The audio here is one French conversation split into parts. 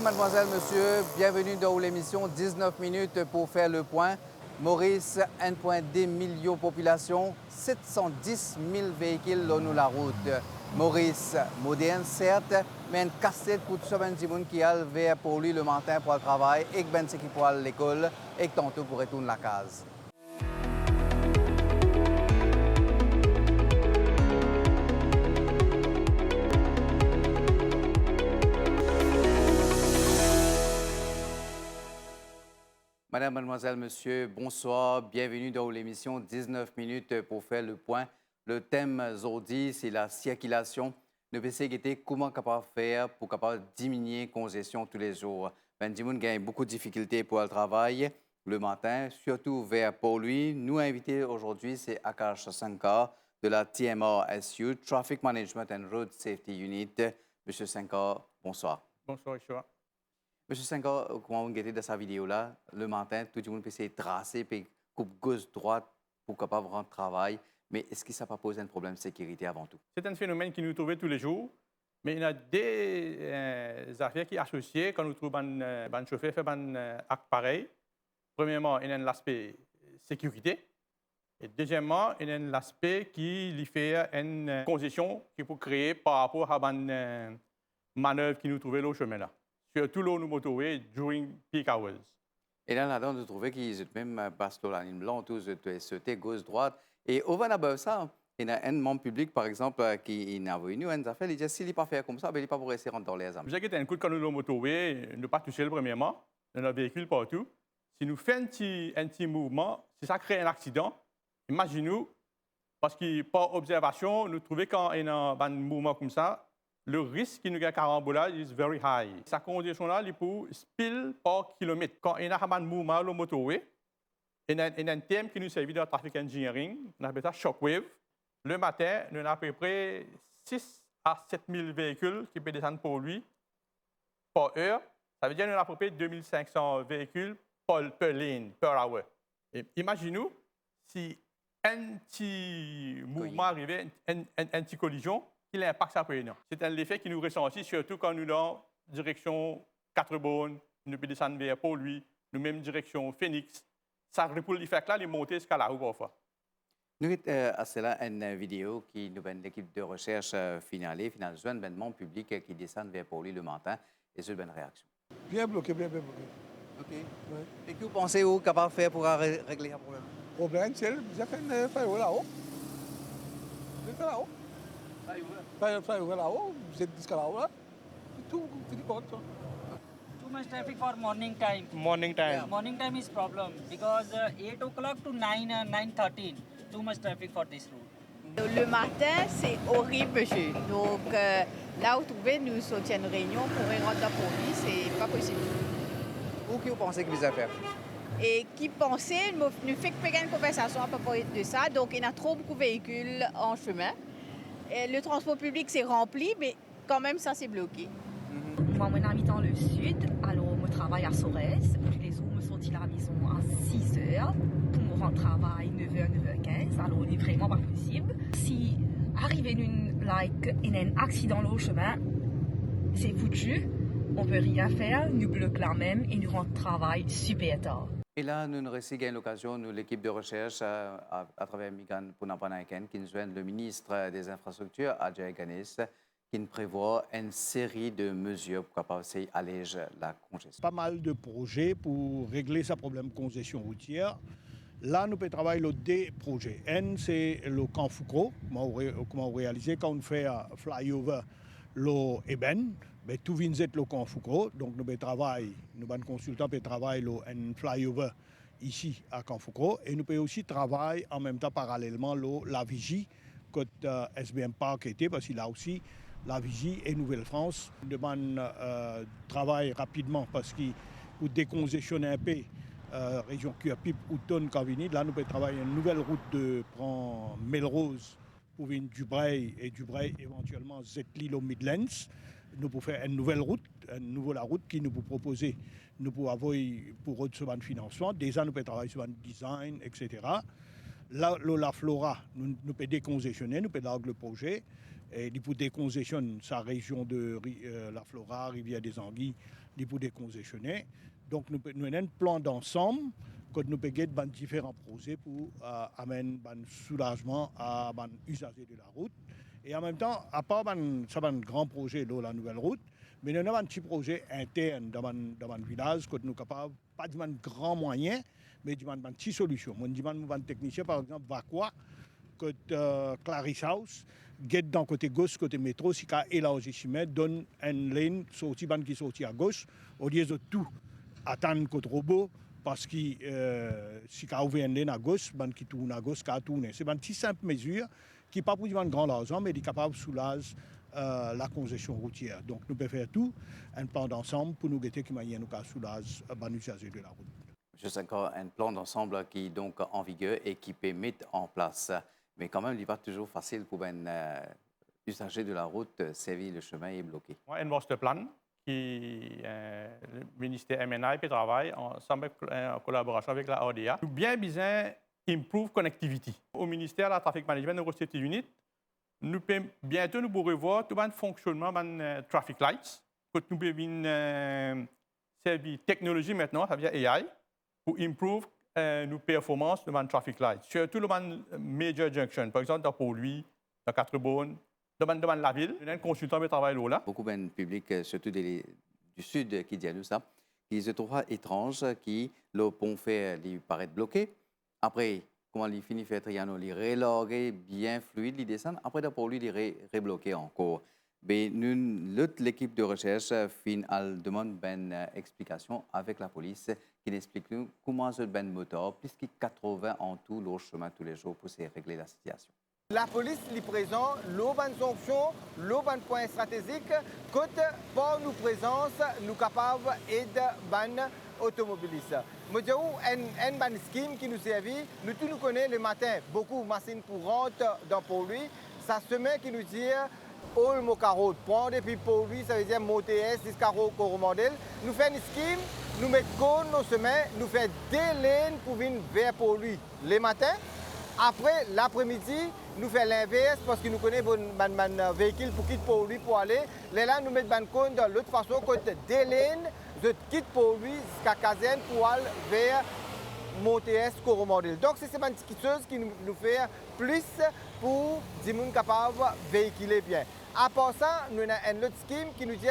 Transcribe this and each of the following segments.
Mesdames, Mademoiselles, Messieurs, bienvenue dans l'émission 19 minutes pour faire le point. Maurice, 1,2 million de population, 710 000 véhicules sur la route. Maurice, moderne certes, mais un casse-tête pour tout ce monde qui a vers pour lui le matin pour le travail et qui pour aller à l'école et tantôt pour retourner à la case. Madame, Mademoiselle, Monsieur, bonsoir. Bienvenue dans l'émission 19 minutes pour faire le point. Le thème aujourd'hui, c'est la circulation. Nous allons comment capable faire pour capable diminuer la congestion tous les jours. Benjamin gagne beaucoup de difficultés pour le travail le matin, surtout vers pour lui. Nous invité aujourd'hui, c'est Akash Sankar de la TMRSU, Traffic Management and Road Safety Unit. Monsieur Sankar, bonsoir. Bonsoir, Ishua. Monsieur Sankar, comment vous regardez dans sa vidéo-là, le matin, tout le monde peut essayer de tracer, puis coupe gauche-droite pour capable rentrer au travail. Mais est-ce que ça va poser un problème de sécurité avant tout? C'est un phénomène qui nous trouve tous les jours, mais il y a des affaires qui sont associées quand nous trouvons un chauffeur fait un acte pareil. Premièrement, il y a l'aspect sécurité. Et deuxièmement, il y a l'aspect qui lui fait une congestion qu'il faut créer par rapport à une manœuvre qui nous trouvait au chemin là. Surtout là, nous motorways during peak hours. Et là, là-dedans, vous trouvez qu'ils ont même passé la ligne blanche, tous sauté gauche-droite. Et au de ça, il y a un membre public, par exemple, qui n'a venu une affaire, il dit s'il n'est pas fait comme ça, il n'est pas pour rester rentrer dans les armes. Vous avez un coup de quand nous le motorway, nous pas touché le premièrement, nous avons un véhicule partout. Si nous faisons un petit mouvement, si ça crée un accident, imaginez-nous, parce que par observation, nous trouvons quand il y a un mouvement comme ça, le risque qu'il y a un carambolage est very high. Sa condition là, il peut spill par kilomètre. Quand il y a un mouvement sur le motorway, il y a un thème qui nous sert dans le traffic engineering, on appelle ça shockwave. Le matin, nous avons à peu près 6 à 7 000 véhicules qui peuvent descendre pour lui par heure. Ça veut dire que nous avons à peu près 2500 véhicules per lane, per hour. Imaginez-nous si un petit mouvement arrivait, une petite collision, quel impact ça peut avoir. C'est un effet qui nous ressentit, surtout quand nous sommes en direction 4 bonnes, nous pouvons descendre vers pour lui, nous même direction Phoenix. Ça pour l'effet là, les montées jusqu'à la rue parfois. Nous avons à cela une vidéo qui nous donne l'équipe de recherche finale un événement public qui descend vers pour lui le matin et c'est une bonne réaction. Bien bloqué, bien bloqué. OK. Ouais. Et que vous pensez vous capable de faire pour régler le problème? Le problème, c'est que j'ai fait une faille là-haut. J'ai fait là-haut. Faille là-haut, j'ai dit là-haut là. Tout fini pour ça. Too much traffic for morning time. Morning time. Yeah, morning time is problem because 8 o'clock to 9:13. Too much traffic for this route. Le matin, c'est horrible, monsieur. Donc, là où trouver, nous sortions une réunion pour rentrer dans la police, c'est pas possible. Ou que vous pensez que vous allez faire? Et qui pensait, nous fait une conversation à propos de ça. Donc, il y a trop beaucoup de véhicules en chemin. Et le transport public s'est rempli, mais quand même, ça s'est bloqué. Moi, je habite dans le sud, alors je travaille à Sorès. Tous les jours, je sortis de la maison à 6 heures. Pour me rendre au travail, 9h, 9h15. Alors, c'est vraiment pas possible. Si arrive un accident au chemin, c'est foutu. On ne peut rien faire, nous bloquons là même et nous rentrons au travail super tard. Et là, nous avons aussi eu l'occasion, nous, l'équipe de recherche, à travers Migan Punapanaken, qui nous joint le ministre des Infrastructures, Ajay Ganesh, qui nous prévoit une série de mesures pour capable alléger la congestion. Pas mal de projets pour régler ce problème de congestion routière. Là, nous pouvons travailler sur deux projets. Un, c'est le camp Foucault, comment réaliser quand on fait un flyover le Eben. Mais tout vient d'être le camp Foucault, donc nous travaillons, nous sommes consultants pour travailler un flyover ici à Camp Foucault et nous pouvons aussi travailler en même temps parallèlement la vigie que SBM Park était parce qu'il a aussi la vigie et Nouvelle-France. Nous demandons travail rapidement parce que pour décongestionner un peu région Cuapip ou Tonne-Cavini, là nous pouvons travailler une nouvelle route de prendre Melrose pour venir Dubreuil et Dubreuil éventuellement Zetli au Midlands. Nous pouvons faire une nouvelle route qui nous peut proposer, nous pouvons avoir pour recevoir un financement. Déjà, nous pouvons travailler sur un design, etc. Là, la Flora, nous pouvons décongestionner, nous pouvons avoir le projet. Et il pour décongestionner sa région de la Flora, Rivière des Anguilles, il pour décongestionner. Donc nous avons un plan d'ensemble que nous avons différents projets pour amener un soulagement à les usagers de la route. Et en même temps, à part un grand projet de la nouvelle route, mais nous avons un petit projet interne dans le village que nous sommes capables, pas de grands moyens, mais de petites solutions. Moi, je demande un technicien, par exemple, va quoi que Clarice House, get dans côté gauche, côté métro, si il élargissement, donne une ligne qui sortit à gauche, au lieu de tout attendre côté robot, parce que si il ouvre une ligne à gauche, qui tourne à gauche, qui tourne. C'est une petite simple mesure qui n'est pas pour un grand argent, mais qui est capable de soulager la congestion routière. Donc nous pouvons faire tout, un plan d'ensemble pour nous guetter qui nous soulage l'usager de la route. Juste encore un plan d'ensemble qui est donc en vigueur et qui peut mettre en place. Mais quand même, il n'est pas toujours facile pour un usager de la route servir le chemin est bloqué. Un master plan qui le ministère MNI peut travailler ensemble en collaboration avec la ODA. Nous bien besoin improve connectivity. Au ministère de la Traffic Management de Road Unit, nous pouvons bientôt nous revoir tout le fonctionnement des traffic lights. Nous pouvons servir technologie maintenant, ça veut dire AI, pour improve nos performances devant traffic lights. Surtout devant major junction, par exemple dans Port-Louis, dans Quatre-Bonnes, devant la ville. Il y a un consultant qui travaille là. Beaucoup de public, surtout du sud, qui disent ça, qui se trouvent étranges, qui le pont fait paraît bloqué. Après, comment il finit faire triano, il reloguer bien fluide, il descend. Après, pour lui, il rebloquer encore. Mais nous, l'équipe de recherche demande une explication avec la police qui explique nous comment ce ben moteur, plus que 80 en tout, le chemin tous les jours pour régler la situation. La police est présente, l'autre fonction, l'autre point stratégique, côté pour nous présence, nous capables d'aider les automobilistes. Moi, j'ai un scheme qui nous servit, nous tous nous connaissons le matin, beaucoup de machines pour rentrer dans Port-Louis, ça se met qui nous dit all Mocaro, prendre depuis Port-Louis, ça veut dire Motés, jusqu'à Coromandel. Nous faisons un scheme, nous mettons nos semaines, nous faisons des lignes pour venir vers Port-Louis le matin. Après, l'après-midi, nous faisons l'inverse parce que nous connaissons un véhicule pour quitter Port-Louis pour aller. Là, nous mettons un compte de l'autre façon, côté des lignes, de quitter Port-Louis jusqu'à Caserne pour aller vers Motés, Coromandel. Donc, c'est une petite chose qui nous fait plus pour des gens capables de véhiculer bien. À part ça, nous avons un autre scheme qui nous dit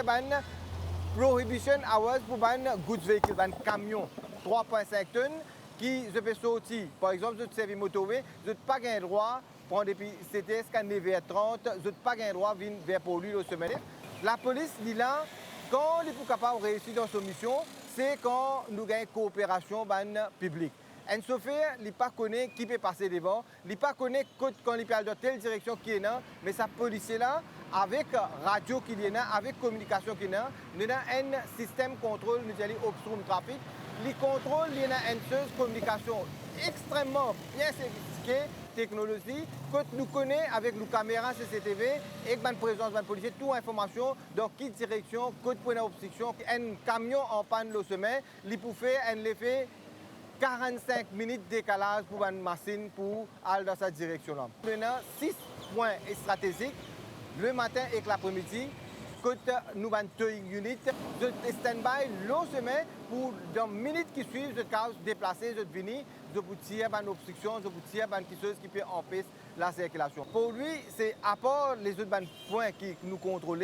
prohibition hours pour les goods véhicules, les camions 3,5 tonnes qui se fait sortir. Par exemple, je service motorway, je n'ai pas le droit de prendre depuis CTS quand 9h30, je n'ai pas le droit de venir vers Port-Louis le semaine. La police dit là, quand il est capable de réussir dans sa mission, c'est quand nous avons une coopération publique. Un chauffeur, il ne pas connaît qui peut passer devant, il ne pas connaît quand il parle de telle direction qui est là, mais sa policier là, avec radio qui est là, avec communication qui est là, nous avons un système de contrôle, nous avons obstruction trafic. Les contrôles, il y a une seule communication extrêmement bien sophistiquée, technologie, que nous connaissons avec nos caméras CCTV et avec la présence de policiers, toute information dans quelle direction, quel point d'obstruction. Un camion en panne le semaine, il peut faire un effet 45 minutes de décalage pour une machine pour aller dans cette direction-là. Nous avons 6 points stratégiques le matin et l'après-midi. Côté nous avons 2 unités, je stand-by le semaine pour dans les minutes qui suivent, je vais déplacer, je vais venir, je vous tire une obstruction, je vous tire une chose qui peut empêcher la circulation. Pour lui, c'est à part les autres points qui nous contrôlent,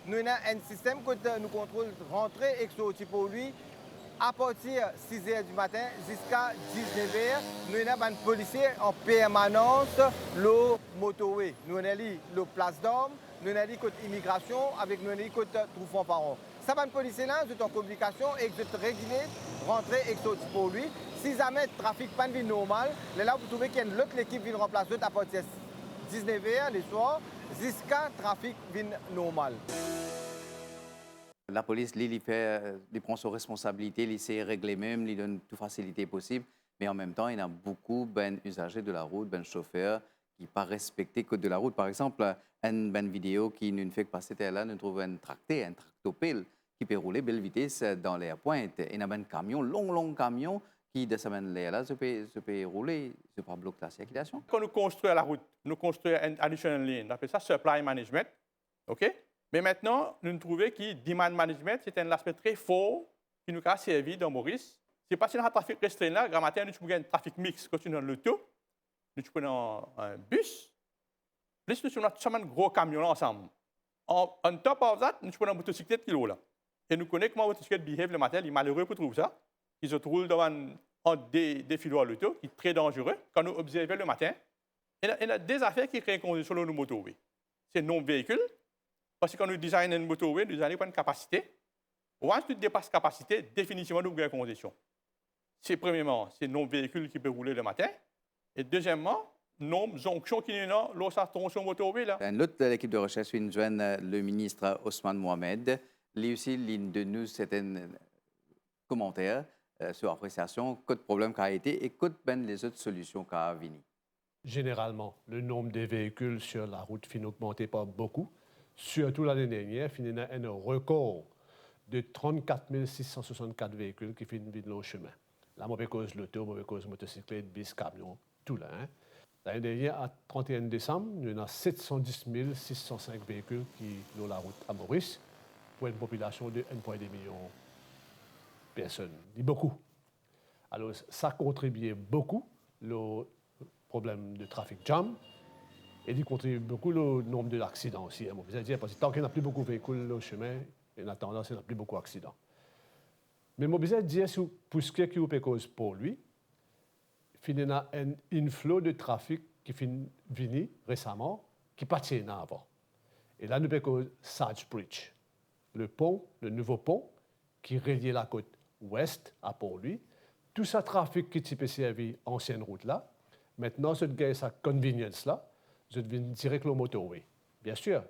nous avons un système que nous contrôlons rentrer et sortir pour lui. À partir de 6 h du matin jusqu'à 19 h, nous avons un policier en permanence le motorway. Nous avons le place d'armes, nous avons côté immigration, avec nous avons côté trouvant par an. Ça va un policier là, je suis en communication et je suis régulier, rentrer et sortir pour lui. Si jamais le trafic pas de normal, là vous trouvez qu'il y a une autre équipe qui vient remplacer à partir de 19 h le soir jusqu'à trafic normal. La police, il prend ses responsabilités, il essaie de régler même, il donne toute facilité possible. Mais en même temps, il y a beaucoup d'usagers de la route, de chauffeurs qui n'ont pas respecté le code de la route. Par exemple, une vidéo qui nous fait passer là, nous trouve un tractopelle qui peut rouler belle vitesse dans l'air pointe. Il y a un camion, long camion, qui de semaine là, se peut rouler, se peut bloquer la circulation. Quand nous construisons la route, nous construisons une additional lane. On appelle ça supply management. OK? Mais maintenant, nous trouvons que demand management, c'est un aspect très fort qui nous a servi dans Maurice. C'est parce que dans le trafic restreint, là, grand matin, nous avons un trafic mix. Quand nous avons l'auto, nous avons un bus, plus nous avons un gros camion ensemble. On top of that, nous avons une motocyclette qui est là. Et nous connaissons comment la motocyclette behave le matin. Il est malheureux pour trouver ça. Ils se roulent devant des filoirs de l'auto, qui est très dangereux quand nous observons le matin. Il y a des affaires qui créent une condition sur nos motoways. C'est non véhicule. Parce que quand nous designons une motorway, nous allons prendre une capacité. Once nous dépassons la capacité, définitivement, nous avons une condition. C'est premièrement, c'est non véhicule qui peut rouler le matin. Et deuxièmement, non jonction qui est là, lorsqu'on tombe sur motorway là. L'autre de l'équipe de recherche, une jeune, le ministre Ousmane Mohamed, lui aussi, l'une de nous, c'est un commentaire sur l'appréciation, quel problème qui a été et quelles les autres solutions qui ont venu. Généralement, le nombre de véhicules sur la route finit augmenté pas beaucoup. Surtout l'année dernière, il y a un record de 34 664 véhicules qui finissent le chemin. La mauvaise cause l'auto, mauvaise cause motocyclette, bis, camion, tout là. Hein. L'année dernière, à 31 décembre, il y en a 710 605 véhicules qui ont la route à Maurice pour une population de 1,2 million de personnes. C'est beaucoup. Alors, ça contribue beaucoup au problème de trafic jam. Et il contribue beaucoup au nombre d'accidents aussi. C'est-à-dire parce que tant qu'il n'y a plus beaucoup de véhicules au chemin, il y a tendance à n'y a plus beaucoup d'accidents. Mais je veux dire, pour ce qui est cause pour lui, il y a un inflow de trafic qui est venu récemment, qui n'est pas tenu avant. Et là, nous avons Sage Bridge, le pont, le nouveau pont, qui relie la côte ouest à Port-Louis. Tout ce trafic qui peut servir ancienne route là, maintenant, c'est de sa convenience là. Je deviens direct le motorway. Bien sûr,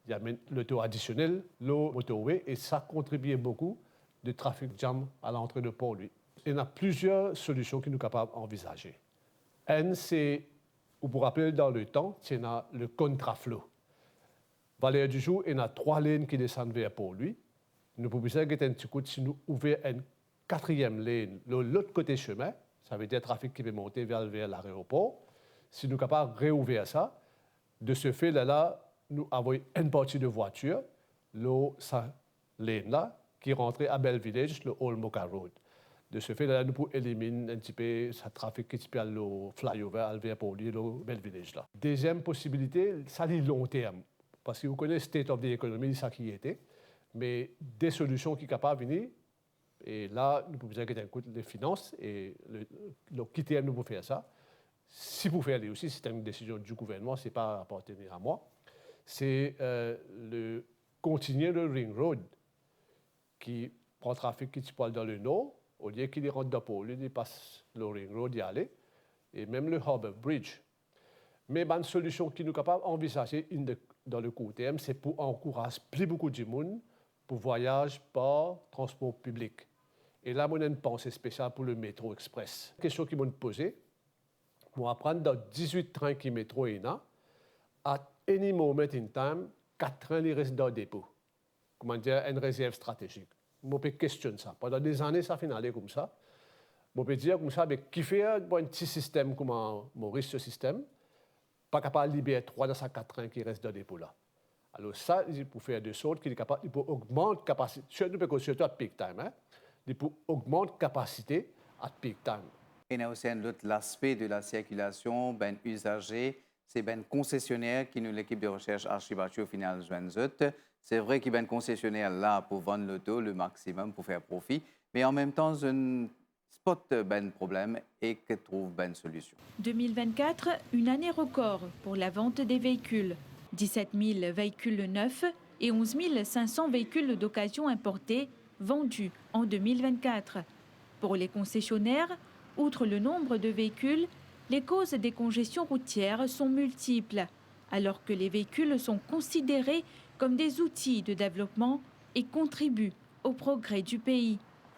il y a le taux additionnel, le motorway, et ça contribue beaucoup de trafic jam à l'entrée de Port-Louis. Il y a plusieurs solutions que nous sommes capables d'envisager. Une, c'est, vous vous rappelez, dans le temps, il y a le contraflow. Valeur du jour, il y a 3 lignes qui descendent vers Port-Louis. Nous pouvons dire que un petit coup, si nous ouvrons une 4e ligne de l'autre côté chemin, ça veut dire trafic qui peut monter vers l'aéroport. Si nous sommes capables de réouvrir ça, de ce fait, là, nous avons une partie de voiture, sa ligne là, qui rentrait à Bell Village, le Old Moka Road. De ce fait, là, nous pouvons éliminer un petit peu ce trafic qui peut aller au flyover vers pour lui, le Bell Village là. Deuxième possibilité, ça dit long terme, parce que vous connaissez le state of the economy, ça qui était, mais des solutions qui sont capables de venir. Et là, nous pouvons dire que les finances et le quitter nous pour faire ça. Si vous faites aussi, c'est une décision du gouvernement, ce n'est pas appartenir à moi, c'est le continuer le Ring Road qui prend le trafic qui se passe dans le nord, au lieu qu'il rentre dans Port-Louis, il passe le Ring Road y aller, et même le Harbour Bridge. Mais une solution qui nous est capable d'envisager dans le court terme, c'est pour encourager plus beaucoup de monde pour voyage par transport public. Et là, on a une pensée spéciale pour le métro express. La question qu'ils m'ont posée, on va prendre dans 18 trains qui métro et à any moment in time, 4 trains qui restent dans le dépôt. Comment dire, une réserve stratégique. On peut questionner ça. Pendant des années, ça fait aller comme ça. On peut dire comme ça, mais qui fait un petit système comme Maurice, ce système, pas capable de libérer 3 dans ces 4 trains qui restent dans le dépôt là. Alors ça, il faut faire de sorte qu'il est capable, il peut augmenter la capacité, surtout à peak time, hein, il peut augmenter la capacité à peak time. Et il y a aussi un autre aspect de la circulation, ben usager, c'est ben concessionnaire qui nous l'équipe de recherche Archibatio au final joint. C'est vrai qu'il y a un concessionnaire là pour vendre l'auto le maximum pour faire profit, mais en même temps, un spot ben problème et que trouve ben solution. 2024, une année record pour la vente des véhicules. 17 000 véhicules neufs et 11 500 véhicules d'occasion importés vendus en 2024. Pour les concessionnaires, outre le nombre de véhicules, les causes des congestions routières sont multiples, alors que les véhicules sont considérés comme des outils de développement et contribuent au progrès du pays.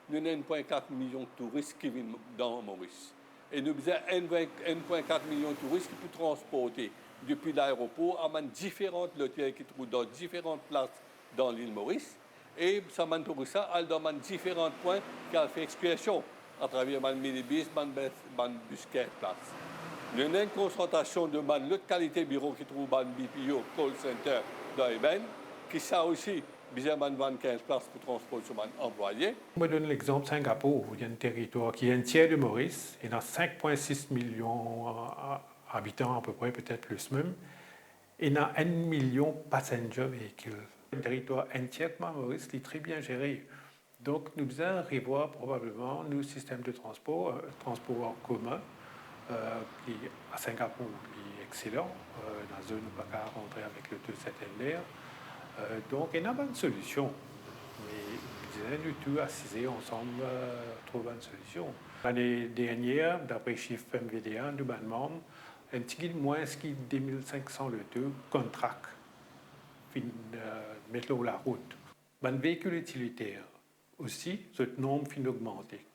Nous avons 1,4 million de touristes qui viennent dans Maurice. Et nous avons 1,4 million de touristes qui peuvent transporter depuis l'aéroport à différentes lotières qui trouvent dans différentes places dans l'île Maurice. Et ça m'a trouvé ça dans différents points qui a fait expiation à travers le minibus, le bus 4 places. Nous avons une concentration de l'autre qualité bureau qui trouve dans le BPO, call center, dans Eben, qui ça aussi, besoin de 25 places pour transporter sur les employés. Je donne l'exemple de Singapour, où il y a un territoire qui est un tiers de Maurice, et dans 5,6 millions d'habitants à peu près, peut-être plus même, et dans 1 million de passagers véhicules. Un territoire entièrement Maurice est très bien géré. Donc nous devons revoir probablement nos systèmes de transport, transport en commun, qui à Singapour est excellent, dans la zone où on ne peut pas rentrer avec le 27 LR. Donc il y a une bonne solution. Mais nous tous assisés ensemble trouver une solution. L'année dernière, d'après chiffre MVDA, nous avons un petit peu moins que 2500 le tout contrat mettre la route. Un véhicule utilitaire aussi, ce nombre fin d'augmenter.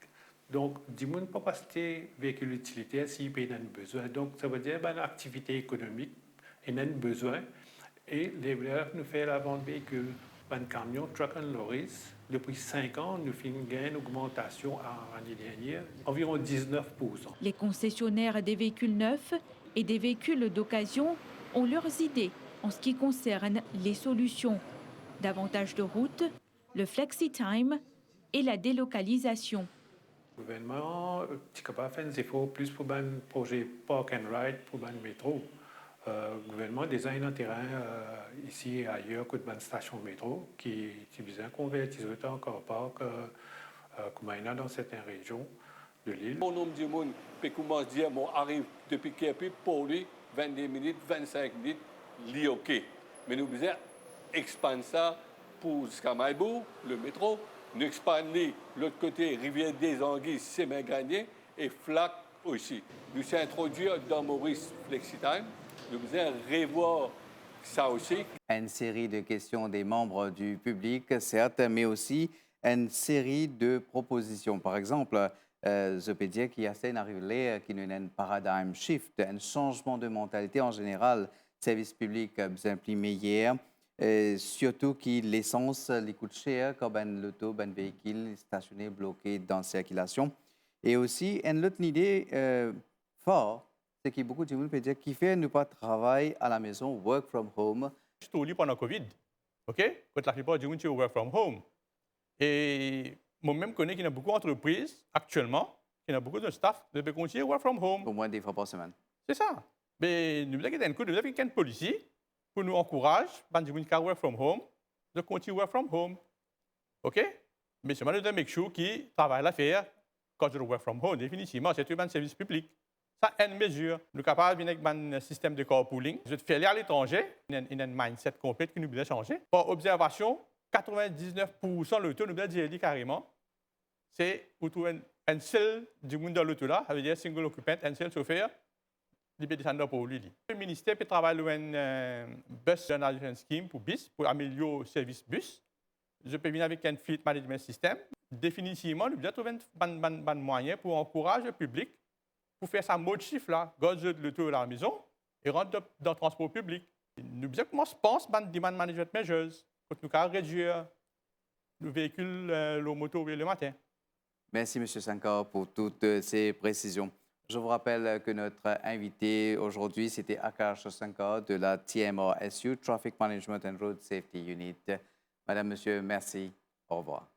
Donc, du monde ne peut pas acheter véhicule utilitaire s'il peut en a besoin. Donc, ça veut dire une activité économique, il en a besoin. Et les valeurs nous fait la vente de véhicules, un camion, truck and lorries. Depuis 5 ans, nous faisons une augmentation l'année dernière, environ 19%. Les concessionnaires des véhicules neufs et des véhicules d'occasion ont leurs idées en ce qui concerne les solutions. Davantage de routes, le flexi-time et la délocalisation. Le gouvernement est capable de faire des efforts plus pour un projet Park and Ride pour un métro. Le gouvernement design un terrain ici et ailleurs que une station métro qui est besoin de convertir encore parc comme il y en a dans certaines régions de l'île. Mon nombre de monde peut commencer à dire bon, arrive depuis Kerpi pour lui 22 minutes, 25 minutes, li OK. Mais nous devons expandre ça pour jusqu'à Maïbou, le métro. Nous expandons l'autre côté, Rivière des Anguilles, Sémin-Gagné et Flac aussi. Nous sommes introduits dans Maurice FlexiTime. Nous devons revoir ça aussi. Une série de questions des membres du public, certes, mais aussi une série de propositions. Par exemple, je peux dire qu'il y a une arrivée qui est un paradigm shift, un changement de mentalité en général. Service public bien plus meilleur, surtout que l'essence les coûte cher comme l'auto, un véhicule stationné bloqué dans la circulation. Et aussi, une autre idée forte, c'est que beaucoup de gens peuvent dire qu'il fait ne pas travailler à la maison, work from home. Je suis pendant le Covid, OK? Quand la plupart des gens work from home. Et moi-même, je connais qu'il y a beaucoup d'entreprises actuellement, il y a beaucoup de staff qui peuvent continuer work from home. Au moins des fois par semaine. C'est ça. Mais nous avons une policy pour nous encourager, les gens qui work from home, de continuer work from home. OK? Mais c'est moi de make sure qu'ils travaillent l'affaire quand je work from home. Définitivement, c'est un service public. Ça, c'est une mesure. Nous sommes capables avec un système de carpooling. Je vais faire aller à l'étranger. Il y a un mindset complet que nous devons changer. Par observation, 99% de l'auto, nous devons dire carrément, c'est pour trouver un seul du monde dans l'auto là, ça veut dire single occupant, un seul chauffeur, il peut descendre pour lui. Le ministère peut travailler sur un bus journalism scheme pour bus, pour améliorer le service bus. Je peux venir avec un fleet management system. Définitivement, nous devons trouver un moyen pour encourager le public pour faire ça mode chiffre là, gazer de l'auto à la maison et rentrer dans le transport public. Nous devons comment se pense dans demand management measures pour nous réduire le véhicule, le moto le matin. Merci, M. Sankar, pour toutes ces précisions. Je vous rappelle que notre invité aujourd'hui, c'était Akash Sankar de la TMRSU, Traffic Management and Road Safety Unit. Madame, Monsieur, merci. Au revoir.